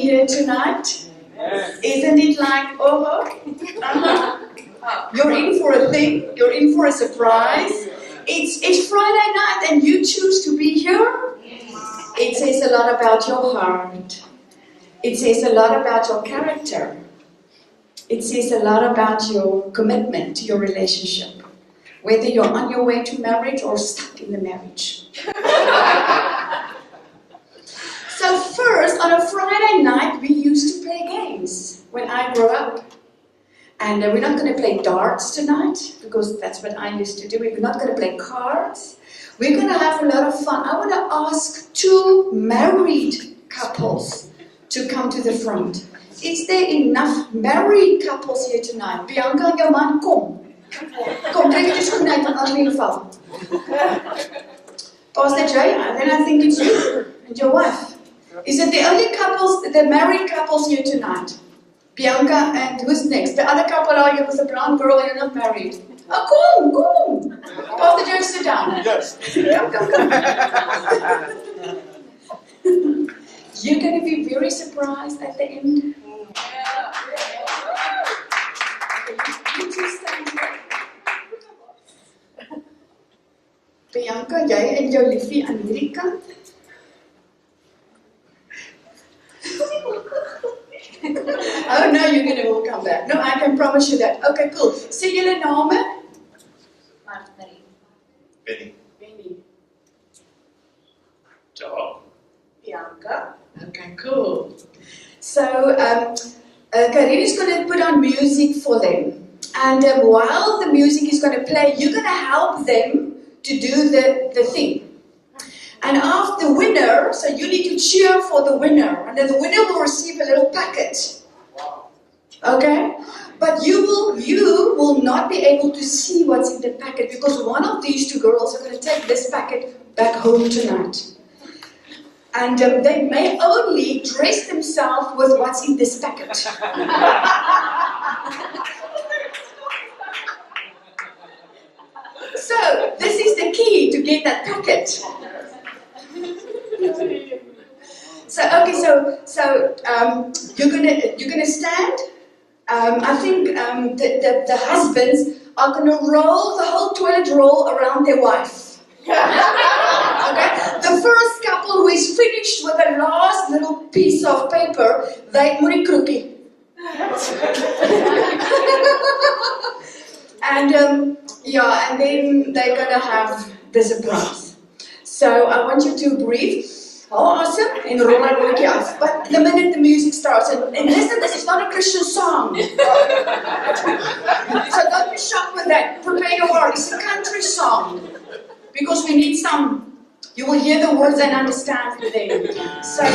here tonight? Isn't it like, you're in for a thing, you're in for a surprise. It's Friday night and you choose to be here? It says a lot about your heart. It says a lot about your character. It says a lot about your commitment to your relationship. Whether you're on your way to marriage or stuck in the marriage. So first, on a Friday night, we used to play games when I grew up. And we're not going to play darts tonight, because that's what I used to do. We're not going to play cards. We're going to have a lot of fun. I want to ask 2 married couples to come to the front. Is there enough married couples here tonight? Bianca en jou man, kom. Kom, trek je schoen uit, want anders ben je val. Pastor Jay, then I think it's you and your wife. Is it the only couples, the married couples here tonight? Bianca and who's next? The other couple are you with a blonde girl and you're not married. Oh, come. Pastor Jay, sit down. Yes. Come. You're going to be very surprised at the end. You two stand here. Bianca, jy en jou liefie aan hierdie kant. Oh no, you're going to all come back. No, I can promise you that. Okay, cool. Sê julle name? Benny. Job. Bianca. Okay, cool. So, Karine is going to put on music for them. And while the music is going to play, you're going to help them to do the thing. And after the winner, so you need to cheer for the winner. And then the winner will receive a little packet. Okay? But you will not be able to see what's in the packet, because one of these 2 girls are going to take this packet back home tonight. And they may only dress themselves with what's in this packet. So, this is the key to get that packet. So, okay, so you're gonna stand. I think the husbands are gonna roll the whole toilet roll around their wife. Okay? The first couple who is finished with the last little piece of paper, they moet crookie. And and then they're gonna have the surprise. So I want you to breathe. Awesome, and roll my rolletjie af. But the minute the music starts, and listen, this is not a Christian song. So don't be shocked with that. Prepare your heart. It's a country song. Because we need some, you will hear the words and understand them. So,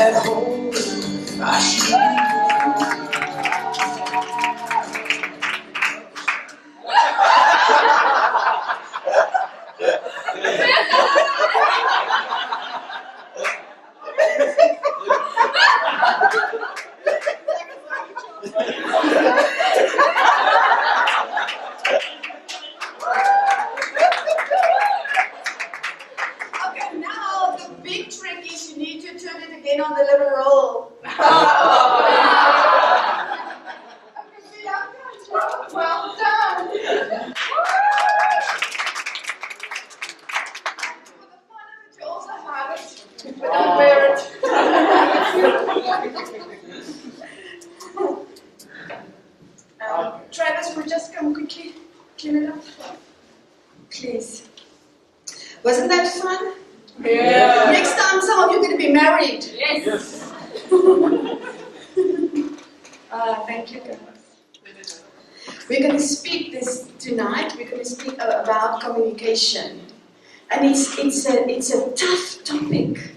at home. Okay, now the big trick is you need to turn it again on the little roll. Well done. For the fun of it, you also have it, but don't wear it. Travis, we'll just come quickly clean it up. Please. Wasn't that fun? Yeah. Next time some of you are going to be married. Yes. Thank you, guys. We're going to speak this tonight. We're going to speak about communication. And it's a tough topic.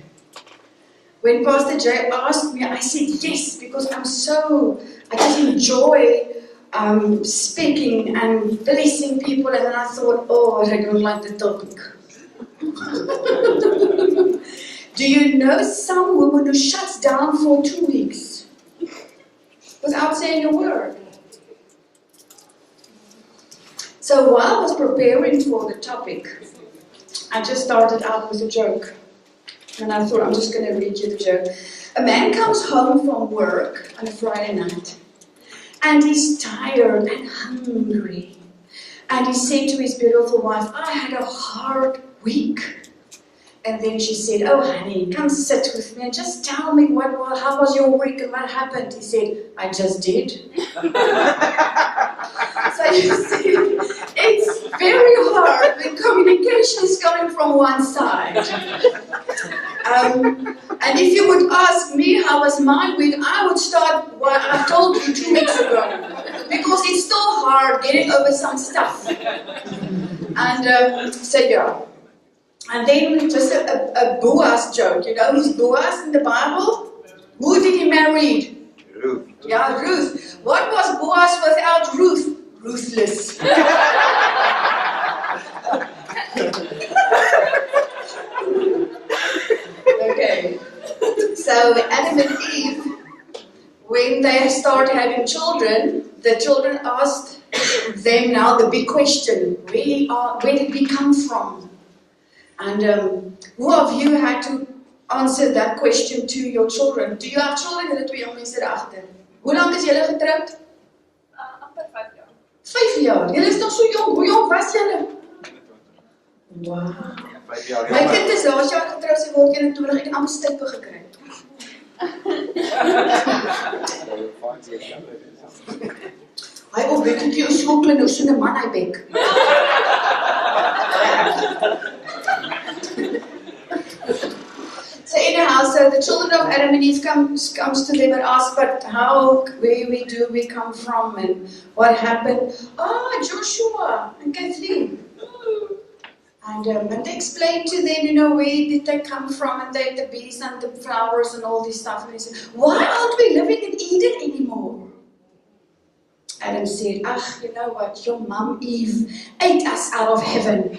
When Pastor Jay asked me, I said yes, because I just enjoy speaking and blessing people, and then I thought, oh, I don't like the topic. Do you know some woman who shuts down for 2 weeks without saying a word? So while I was preparing for the topic, I just started out with a joke. And I thought, I'm just going to read you the joke. A man comes home from work on a Friday night. And he's tired and hungry. And he said to his beautiful wife, I had a hard week. And then she said, oh honey, come sit with me and just tell me how was your week and what happened. He said, I just did. So you see, it's very hard when communication is coming from one side. And if you would ask me how was my week, I would start what I told you 2 weeks ago. Because it's still hard getting over some stuff. And so yeah. And then just a Boaz joke. You know who's Boaz in the Bible? Who did he marry? Ruth. Yeah, Ruth. What was Boaz without Ruth? Ruthless. Okay. So Adam and Eve, when they started having children, the children asked them now the big question, where did we come from? And who of you had to answer that question to your children? Do you have children? Julle twee jong mense daarachter. Hoe lank is julle getroud? Amper 5 jaar. 5 jaar. Julle is nog so jong. Hoe jong was julle? Wow. 5 jaar. My kind is laas jaar getroud, sy word 21, ek het amper stippe gekry. Hy opbekkie jou so klein, nou so'n 'n man hy bek. So anyhow, so the children of Adam and Eve comes to them and asks, but where do we come from and what happened? Joshua and Kathleen. And they explained to them, where did they come from, and they the bees and the flowers and all this stuff. And they said, why aren't we living in Eden anymore? Adam said, you know what, your mum Eve ate us out of heaven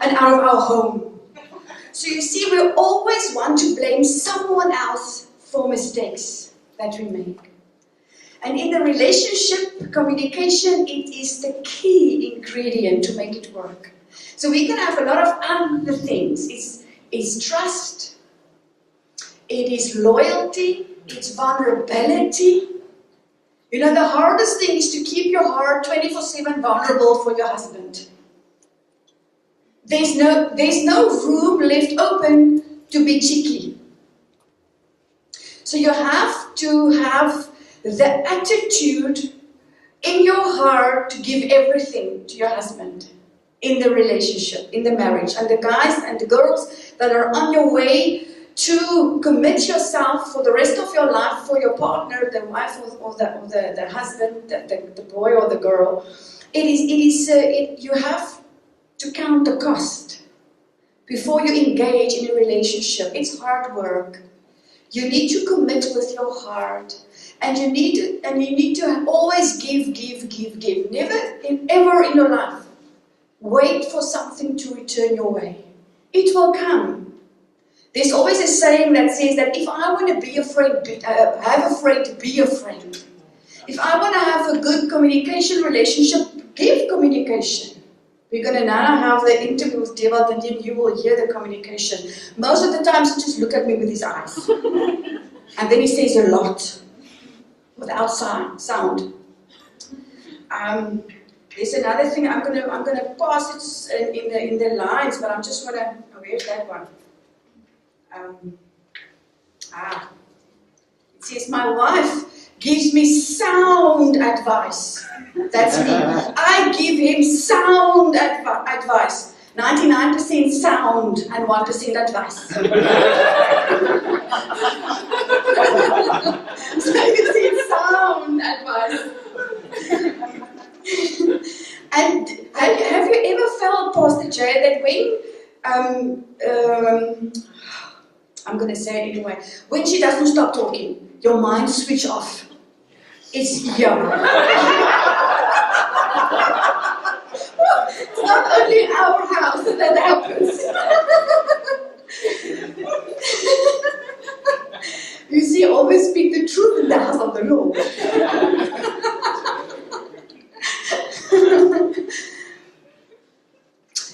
and out of our home. So you see, we always want to blame someone else for mistakes that we make. And in the relationship, communication, it is the key ingredient to make it work. So we can have a lot of other things. It's trust, it is loyalty, it's vulnerability. The hardest thing is to keep your heart 24/7 vulnerable for your husband. There's no room left open to be cheeky. So you have to have the attitude in your heart to give everything to your husband in the relationship, in the marriage. And the guys and the girls that are on your way to commit yourself for the rest of your life for your partner, the wife or the husband, the boy or the girl, you have to count the cost before you engage in a relationship. It's hard work. You need to commit with your heart. And you need to always give. Never, ever in your life, wait for something to return your way. It will come. There's always a saying that says that if I want to be a friend, have a friend, be a friend. If I want to have a good communication relationship, give communication. We're going to now have the interview with Deva, and then you will hear the communication. Most of the times he just look at me with his eyes. And then he says a lot. Without sound. There's another thing I'm gonna pass it in the lines, but I'm just gonna. Oh, where's that one? It says my wife gives me sound advice. That's me. I give him sound advice. 99% sound and 1% advice. So you see sound advice. And have you ever felt, Pastor Jay, that when I'm going to say it anyway, when she doesn't stop talking, your mind switch off. It's It's not only in our house that happens. You see, always speak the truth in the house of the Lord.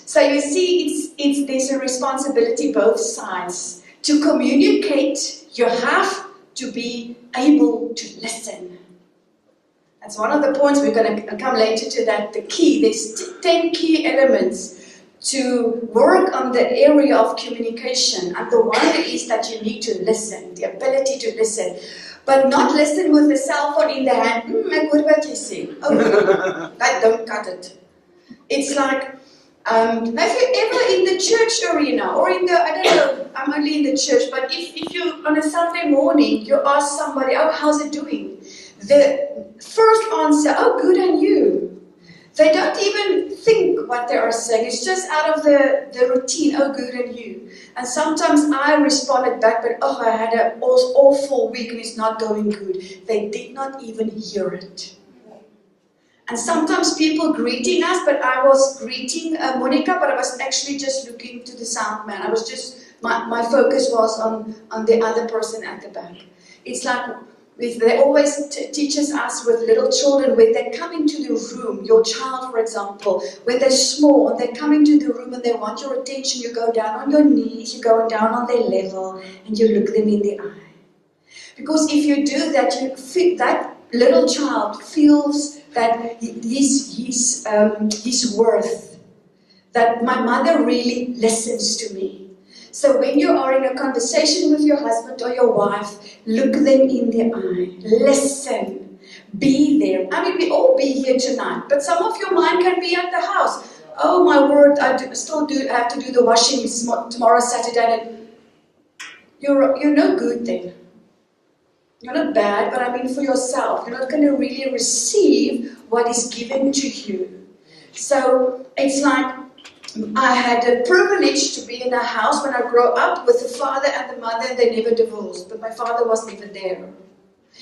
So you see, there's a responsibility both sides. To communicate, you have to be able to listen. That's one of the points. We're going to come later to that. The key, there's 10 key elements to work on the area of communication. And the one is that you need to listen, the ability to listen. But not listen with the cell phone in the hand. Ek hoor wat jy sê. Oh, don't cut it. It's like, have you ever in the church arena, or in the, I don't know, I'm only in the church, but if you, on a Sunday morning, you ask somebody, oh, how's it doing? The first answer, oh, good, and you. They don't even think what they are saying. It's just out of the routine, oh, good, and you. And sometimes I responded back, but oh, I had an awful week and it's not going good. They did not even hear it. And sometimes people greeting us, but I was greeting Monica, but I was actually just looking to the sound man. I was just, my focus was on the other person at the back. It's like, they always teaches us with little children, when they come into the room, your child, for example, when they're small and they come into the room and they want your attention, you go down on your knees, you go down on their level, and you look them in the eye. Because if you do that, you feel, that little child feels that his worth, that my mother really listens to me. So when you are in a conversation with your husband or your wife, look them in the eye, listen, be there. I mean, we all be here tonight, but some of your mind can be at the house. Oh my word, I still have to do the washing tomorrow, Saturday. And you're no good then. You're not bad, but I mean for yourself. You're not going to really receive what is given to you. So it's like, I had the privilege to be in a house when I grew up with the father and the mother, and they never divorced. But my father was never there.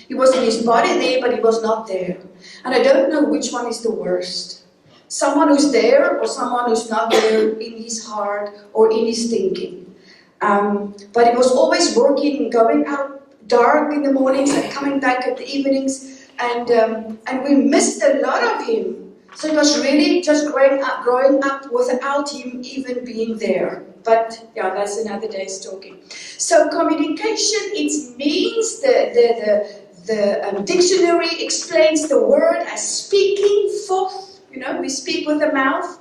He was in his body there, but he was not there. And I don't know which one is the worst. Someone who's there or someone who's not there in his heart or in his thinking. But he was always working, going out dark in the mornings and coming back at the evenings. And we missed a lot of him. So it was really just growing up without him even being there. But yeah, that's another day's talking. So communication, it means the dictionary explains the word as speaking forth. You know, we speak with the mouth,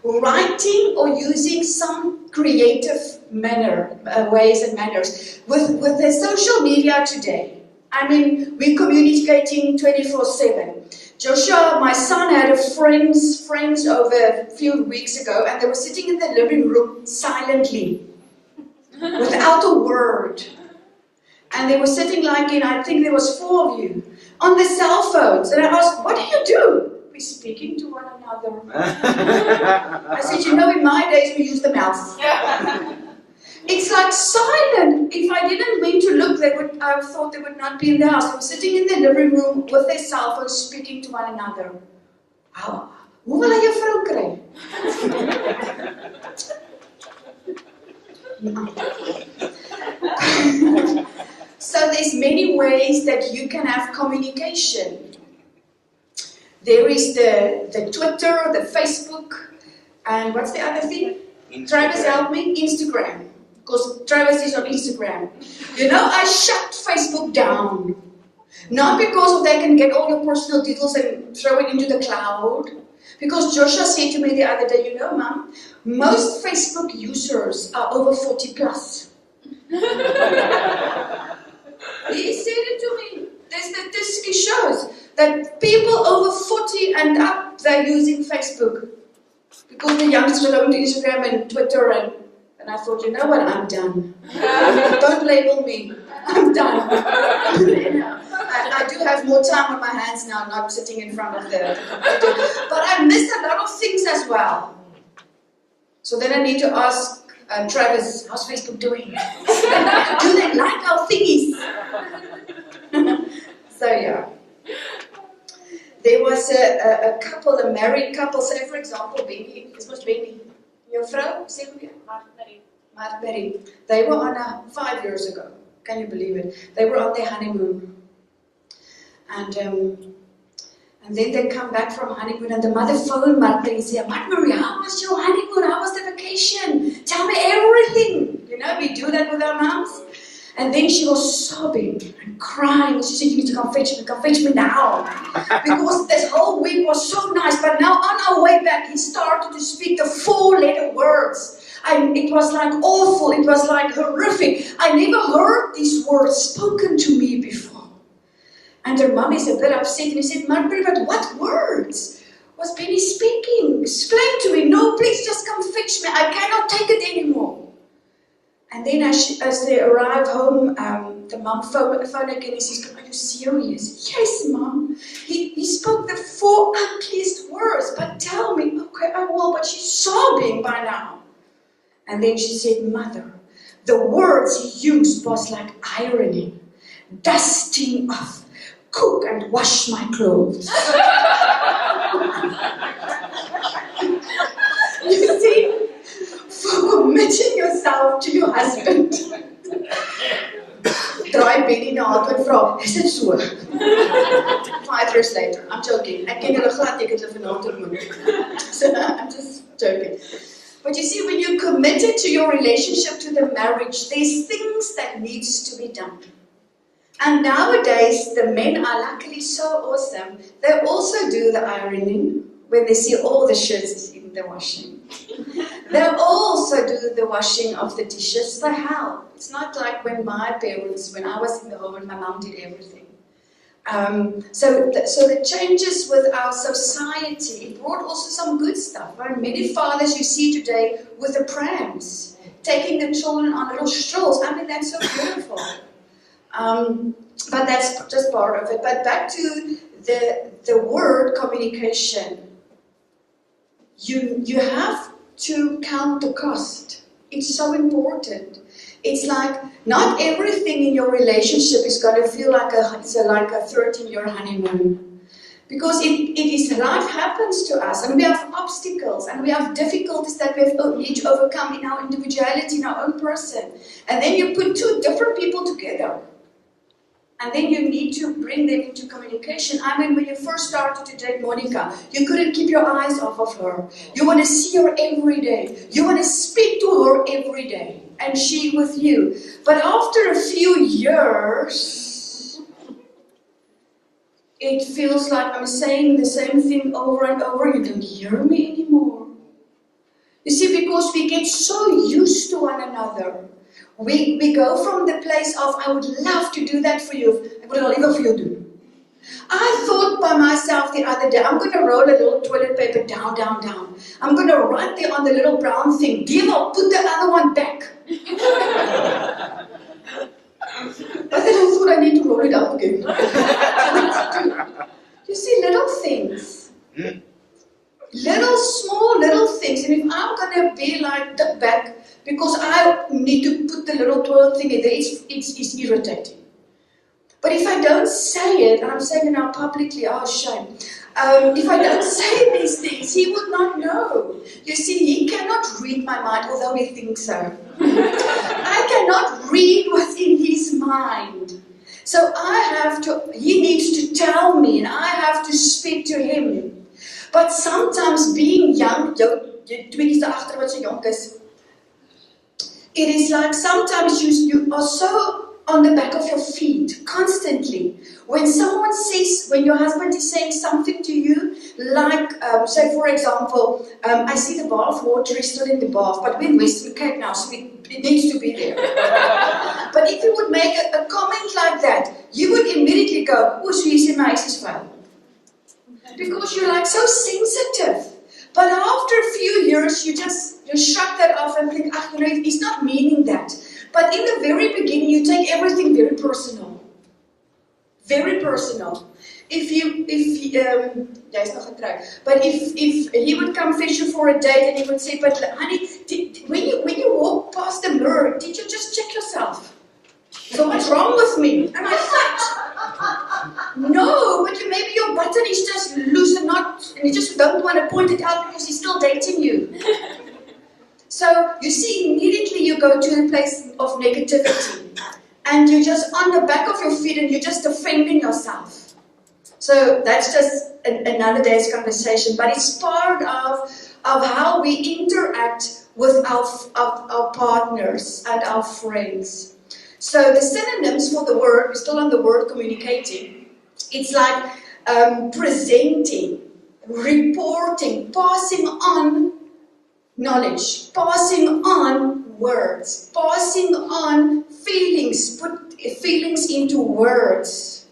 writing or using some creative manner, ways and manners. With the social media today, I mean, we're communicating 24/7. Joshua, my son, had friends over a few weeks ago, and they were sitting in the living room silently, without a word. And they were sitting like in, I think there was 4 of you, on the cell phones. And I asked, what do you do? We're speaking to one another. I said, you know, in my days we used the mouth. It's like silent. If I didn't mean to look, I thought they would not be in the house. They were sitting in the living room with their cell phones speaking to one another. Wow. Hoe wil hy jou vrou kry? So there's many ways that you can have communication. There is the Twitter, the Facebook, and what's the other thing? Travis, help me. Instagram. Because Travis is on Instagram. You know, I shut Facebook down. Not because they can get all your personal details and throw it into the cloud. Because Joshua said to me the other day, you know, Mom, most Facebook users are over 40 plus. He said it to me. The statistic shows that people over 40 and up, they're using Facebook. Because the youngsters are going to Instagram and Twitter and I thought, you know what, I'm done. Don't label me. I'm done. I do have more time on my hands now, not sitting in front of the computer. But I missed a lot of things as well. So then I need to ask Travis, how's Facebook doing? Do they like our thingies? So yeah. There was a couple, a married couple, say for example, Benny, this was Benny. Your vrou, sê hoe Mark. They were on 5 years ago. Can you believe it? They were on their honeymoon. And then they come back from honeymoon and the mother phoned Mark and said, Mark Marie, how was your honeymoon? How was the vacation? Tell me everything. You know, we do that with our moms. And then she was sobbing and crying. She said, you need to come fetch me now. Because this whole week was so nice. But now on our way back, he started to speak the 4-letter words. It was like awful. It was like horrific. I never heard these words spoken to me before. And her mom is a bit upset. And he said, Margaret, but what words was Penny speaking? Explain to me. No, please just come fetch me. I cannot take it anymore. And then as they arrived home, the mom phoned again and says, are you serious? Yes, Mom. He spoke the 4 ugliest words, but tell me. Okay, I will, but she's sobbing by now. And then she said, Mother, the words he used was like ironing, dusting off, cook and wash my clothes. You see? For committing yourself to your husband. Draai Benny na haar toe en vra, is dit so? 5 years later, I'm joking. Ek ken hulle glad, ek het hulle vanaand ontmoet. So I'm just joking. But you see, when you're committed to your relationship, to the marriage, there's things that needs to be done. And nowadays, the men are luckily so awesome. They also do the ironing when they see all the shirts in the washing. They also do the washing of the dishes. They help. It's not like when my parents, when I was in the home and my mom did everything. So the changes with our society, it brought also some good stuff. Right? Many fathers you see today with the prams, taking the children on little strolls. I mean, that's so beautiful. But that's just part of it. But back to the word communication. You have to count the cost. It's so important. It's like not everything in your relationship is going to feel like a 13-year honeymoon. Because life happens to us and we have obstacles and we have difficulties that we need to overcome in our individuality, in our own person. And then you put 2 different people together. And then you need to bring them into communication. I mean, when you first started to date Monica, you couldn't keep your eyes off of her. You want to see her every day. You want to speak to her every day. And she with you. But after a few years, it feels like I'm saying the same thing over and over. You don't hear me anymore. You see, because we get so used to one another. We go from the place of, I would love to do that for you. I would liever for you do. I thought by myself the other day, I'm going to roll a little toilet paper down. I'm going to write there on the little brown thing, Devil, put the other one back. But then I thought I need to roll it up again. You see, little things. Little, small, little things. And if I'm going to be like the back, because I need to put the little twirl thing in there. It's irritating. But if I don't say it, and I'm saying it now publicly, oh shame. If I don't say these things, he would not know. You see, he cannot read my mind, although he thinks so. I cannot read what's in his mind. So he needs to tell me, and I have to speak to him. But sometimes being young, it is like sometimes you are so on the back of your feet, constantly. When your husband is saying something to you, like, say for example, I see the bath water is still in the bath, but we're in Western Cape now, so it needs to be there. But if you would make a comment like that, you would immediately go, oh, so you see my is fine. Because you're like so sensitive. But after a few years, you shrug that off and think, he's not meaning that. But in the very beginning, you take everything very personal. Very personal. If he would come fetch you for a date and he would say, but honey, when you walk past the mirror, did you just check yourself? So what's wrong with me? Am I fat? No, but maybe your button is just loose and you just don't want to point it out because he's still dating you. So, you see, immediately you go to a place of negativity. And you're just on the back of your feet and you're just defending yourself. So, that's just another day's conversation. But it's part of how we interact with our partners and our friends. So, the synonyms for the word, we're still on the word communicating. It's like presenting, reporting, passing on knowledge, passing on words, passing on feelings, put feelings into words.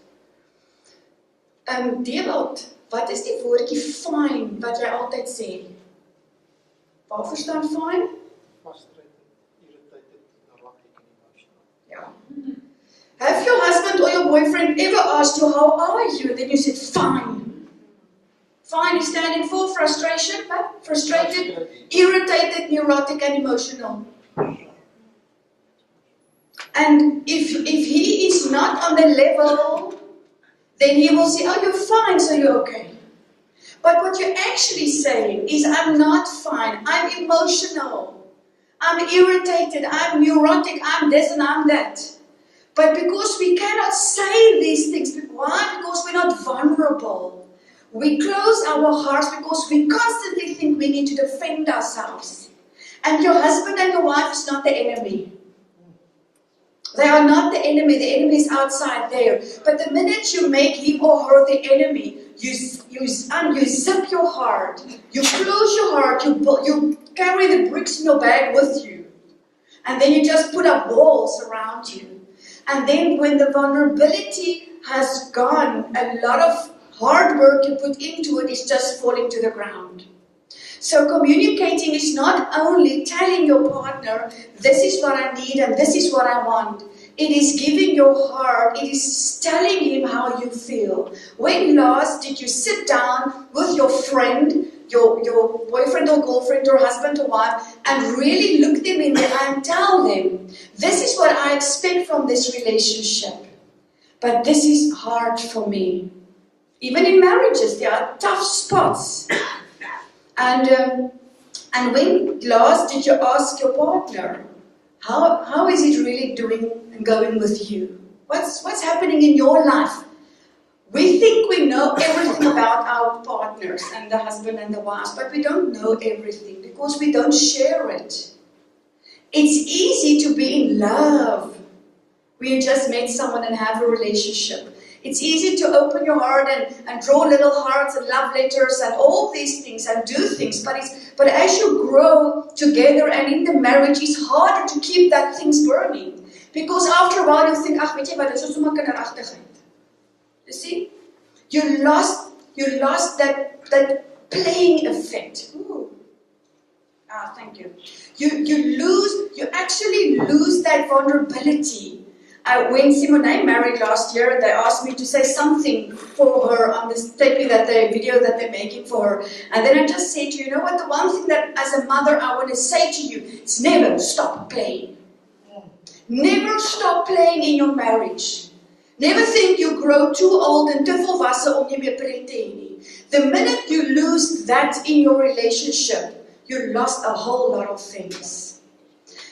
Dewald, wat is die woordjie fine wat jy altyd sê? Waar verstaan fine? Frustrated, irritated, neurotic and emotional. Yeah. Have your husband or your boyfriend ever asked you, how are you? And then you said, fine. Fine is standing for frustration, but frustrated, irritated, neurotic, and emotional. And if he is not on the level, then he will say, oh, you're fine, so you're okay. But what you're actually saying is, I'm not fine, I'm emotional, I'm irritated, I'm neurotic, I'm this and I'm that. But because we cannot say these things, why? Because we're not vulnerable. We close our hearts because we constantly think we need to defend ourselves. And your husband and your wife is not the enemy. They are not the enemy. The enemy is outside there. But the minute you make him or her the enemy, you zip your heart. You close your heart. You carry the bricks in your bag with you. And then you just put up walls around you. And then when the vulnerability has gone, a lot of hard work you put into it is just falling to the ground. So communicating is not only telling your partner, this is what I need and this is what I want. It is giving your heart, it is telling him how you feel. When last did you sit down with your friend, your boyfriend or girlfriend or husband or wife, and really look them in the eye and tell them, this is what I expect from this relationship, but this is hard for me. Even in marriages, there are tough spots. And when last did you ask your partner, how is it really doing and going with you? What's happening in your life? We think we know everything about our partners and the husband and the wives, but we don't know everything because we don't share it. It's easy to be in love when you just met someone and have a relationship. It's easy to open your heart and draw little hearts and love letters and all these things and do things. But as you grow together and in the marriage, it's harder to keep that things burning. Because after a while you think, ach, weet jy wat, dit is so maar kinderagtigheid. You see? You lost that playing effect. Ooh. Thank you. You actually lose that vulnerability. When Simone married last year, they asked me to say something for her on this taping video that they're making for her. And then I just said to you, you know what, the one thing that as a mother I want to say to you is never stop playing. Never stop playing in your marriage. Never think you grow too old and te volwasse om nie meer pret te hê nie. The minute you lose that in your relationship, you lost a whole lot of things.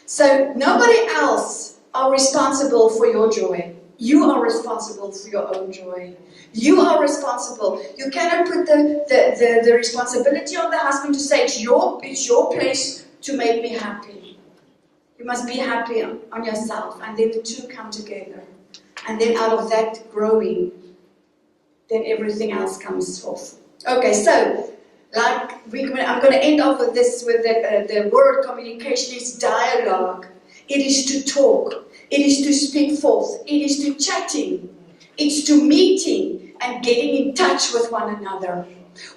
So nobody else are responsible for your joy. You are responsible for your own joy. You are responsible. You cannot put the responsibility on the husband to say, it's your place to make me happy. You must be happy on yourself, and then the two come together. And then out of that growing, then everything else comes forth. Okay, so I'm going to end off with this, with the word communication is dialogue. It is to talk. It is to speak forth. It is to chatting. It's to meeting and getting in touch with one another.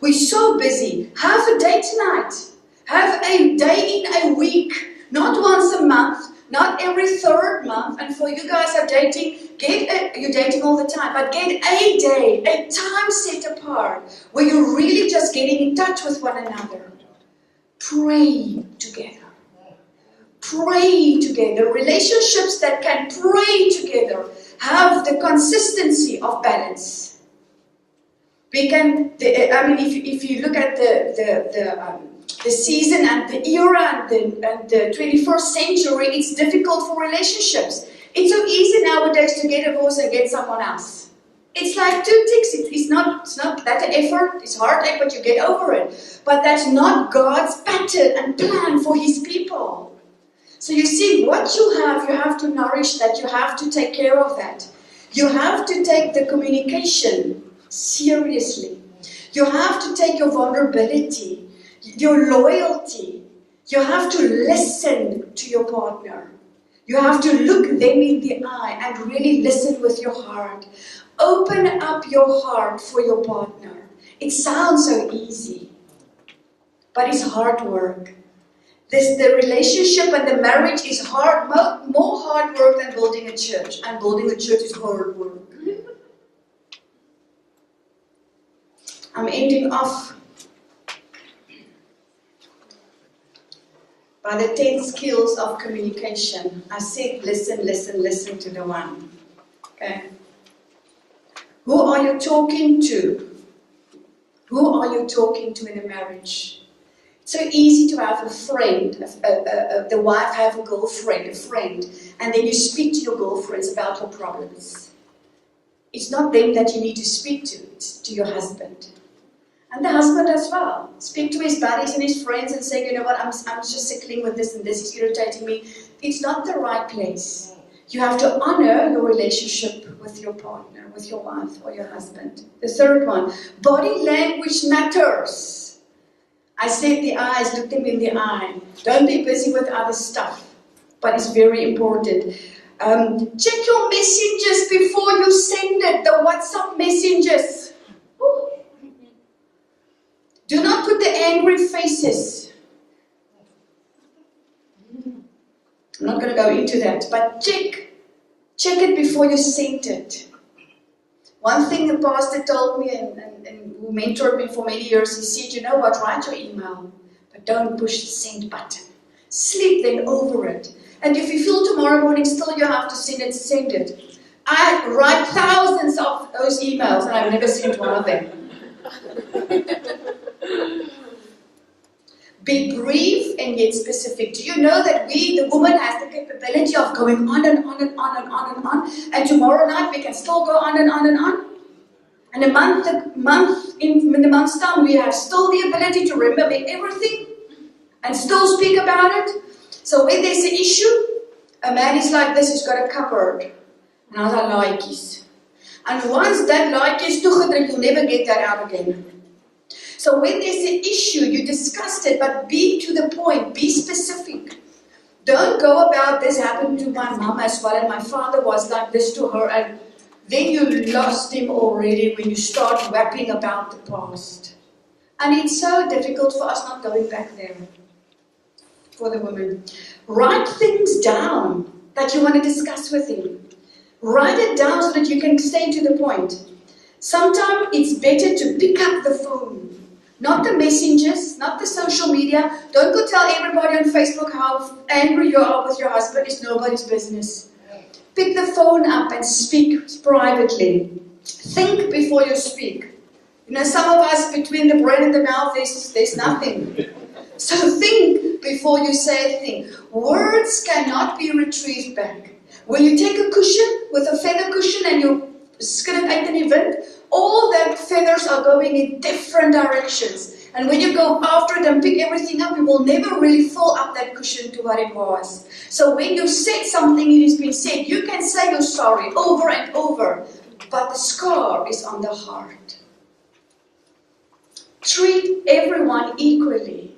We're so busy. Have a day tonight. Have a day in a week. Not once a month. Not every third month. And for you guys are dating, you're dating all the time. But get a day, a time set apart where you're really just getting in touch with one another. Pray together. Pray together. Relationships that can pray together have the consistency of balance. If you look at the season and the era and the 21st century, it's difficult for relationships. It's so easy nowadays to get divorced and get someone else. It's like 2 ticks. It's not that an effort. It's heartache, but you get over it. But that's not God's pattern and plan for His people. So you see, what you have to nourish that. You have to take care of that. You have to take the communication seriously. You have to take your vulnerability, your loyalty. You have to listen to your partner. You have to look them in the eye and really listen with your heart. Open up your heart for your partner. It sounds so easy, but it's hard work. The relationship and the marriage is hard, more hard work than building a church. And building a church is hard work. I'm ending off by the 10 skills of communication. I said listen, listen, listen to the one. Okay. Who are you talking to? Who are you talking to in a marriage? It's so easy to have a friend, the wife have a girlfriend, a friend, and then you speak to your girlfriends about your problems. It's not them that you need to speak to, it's to your husband. And the husband as well. Speak to his buddies and his friends and say, you know what, I'm just sickling with this and this is irritating me. It's not the right place. You have to honor your relationship with your partner, with your wife or your husband. The third one, body language matters. I said the eyes, look them in the eye. Don't be busy with other stuff, but it's very important. Check your messages before you send it, the WhatsApp messages. Ooh. Do not put the angry faces. I'm not going to go into that, but check it before you send it. One thing the pastor told me and who mentored me for many years, he said, you know what, write your email, but don't push the send button. Sleep then over it. And if you feel tomorrow morning still you have to send it, send it. I write thousands of those emails and I've never sent one of them. Be brief and yet specific. Do you know that the woman has the capability of going on and on and on and on and on, and tomorrow night we can still go on and on and on? And in the month's time, we have still the ability to remember everything and still speak about it. So when there's an issue, a man is like this, he's got a cupboard. And I was like, likeys. And once that like is toegedruk, you'll never get that out again. So when there's an issue, you discuss it, but be to the point, be specific. Don't go about this happened to my mom as well, and my father was like this to her, and then you lost him already when you start rapping about the past. And it's so difficult for us not going back there. For the women. Write things down that you want to discuss with him. Write it down so that you can stay to the point. Sometimes it's better to pick up the phone. Not the messengers, not the social media. Don't go tell everybody on Facebook how angry you are with your husband. It's nobody's business. Pick the phone up and speak privately. Think before you speak. You know, some of us, between the brain and the mouth, there's nothing. So think before you say a thing. Words cannot be retrieved back. When you take a cushion with a feather cushion and you skid it uit in die wind, all that feathers are going in different directions. And when you go after it and pick everything up, you will never really fill up that cushion to what it was. So when you said something, it has been said. You can say you're sorry over and over, but the scar is on the heart. Treat everyone equally.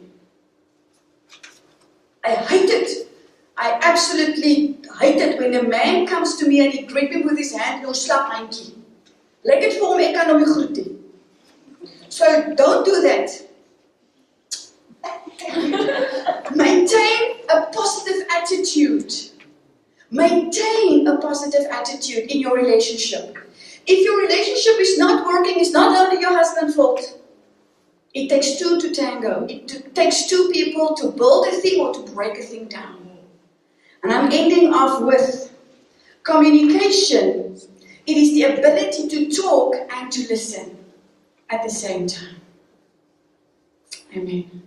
I hate it. I absolutely hate it when a man comes to me and he greets me with his hand, "Jou slap handjie." Like it vir hom, ek kan hom nie groet nie. So don't do that. Maintain a positive attitude. Maintain a positive attitude in your relationship. If your relationship is not working, it's not only your husband's fault. It takes two to tango. It takes two people to build a thing or to break a thing down. And I'm ending off with communication. It is the ability to talk and to listen at the same time. Amen.